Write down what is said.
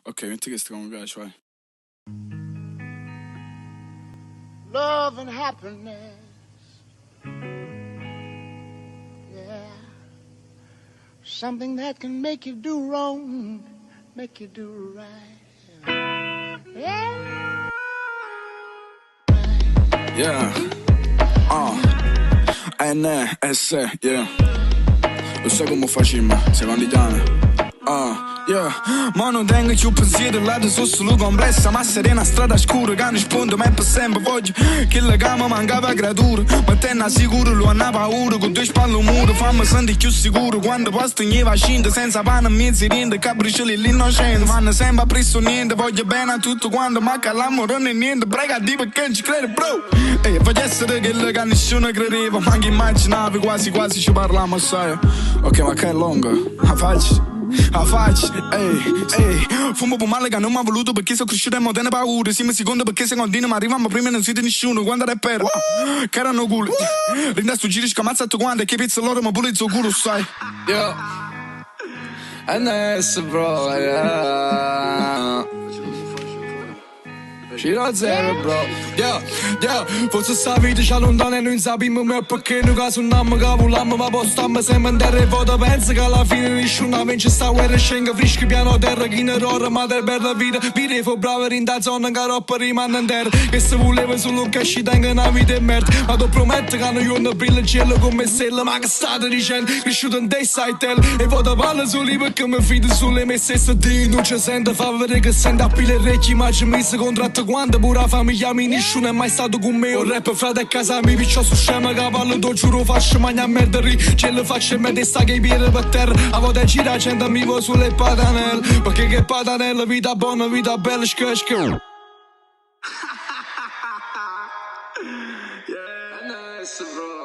Ok, metti questo come mi piace, vai. Love and happiness, yeah, something that can make you do wrong, make you do right, yeah. Yeah. NS, yeah. Lo sai come facciamo, secondo Italia. Yeah, ma non tengo più pensieri, là sono solo complessa. Ma serena strada scura, che non rispondo mai per sempre. Voglio che la cama mancava creatura. Ma te ne assicuro, lo hanno paura. Con due spalle un muro, fammi sentire più sicuro. Quando posto in vaccino, senza pane e mezzi rinde. Capriccioli l'innocenza, ma non sempre preso niente. Voglio bene a tutto quanto, ma che l'amore non è niente. Prega di perché non ci crede, bro. E voglio essere quello che nessuno credeva. Ma che immaginavi, quasi quasi ci parliamo assai. Ok, ma che è lunga, la faccio, ehi, fumo per male che non mi ha voluto perché sono cresciuto e mo te ne paura. Siamo secondo perché se continui ma arriviamo prima e non siete nessuno. Quando è per, che erano culo. Rinda sto giro scamazza tutto quanto e che pizza loro ma pure il suo culo, sai. Yo, NS bro, yeah. Ciro Zero, bro. Yeah, forse sta vita ci allontana e non sappiamo mai perché. Noi caso non mi cavolamo ma poi stiamo sempre in terra. E poi penso che alla fine nessuno vince sta guerra. Scenga fresca piano terra, chi ne rora ma è per la vita. Vire fu bravo in da zona che roppa rimane in terra. Che se voleva solo che ci tenga una vita e merda. Ma ti prometto che non io non brilla il cielo come stella. Ma che state dicendo? Cresciuto in te sai tel. E poi ti parlo solo perché mi fido sulle me stesse. Dio non ci sente, fa vedere che sente a pile orecchi. Ma ci messo contratto quando pure la famiglia mia nessuno è mai stato con me. Un rap frate a casa mi piccio su scema cavallo do giuro faccio magna merda ri. Ce lo faccio e me testa che i piedi per terra. A volte gira gente mi vo sulle patanelle. Perché che patanelle vita buona vita bella schesca. Yeah, nice bro.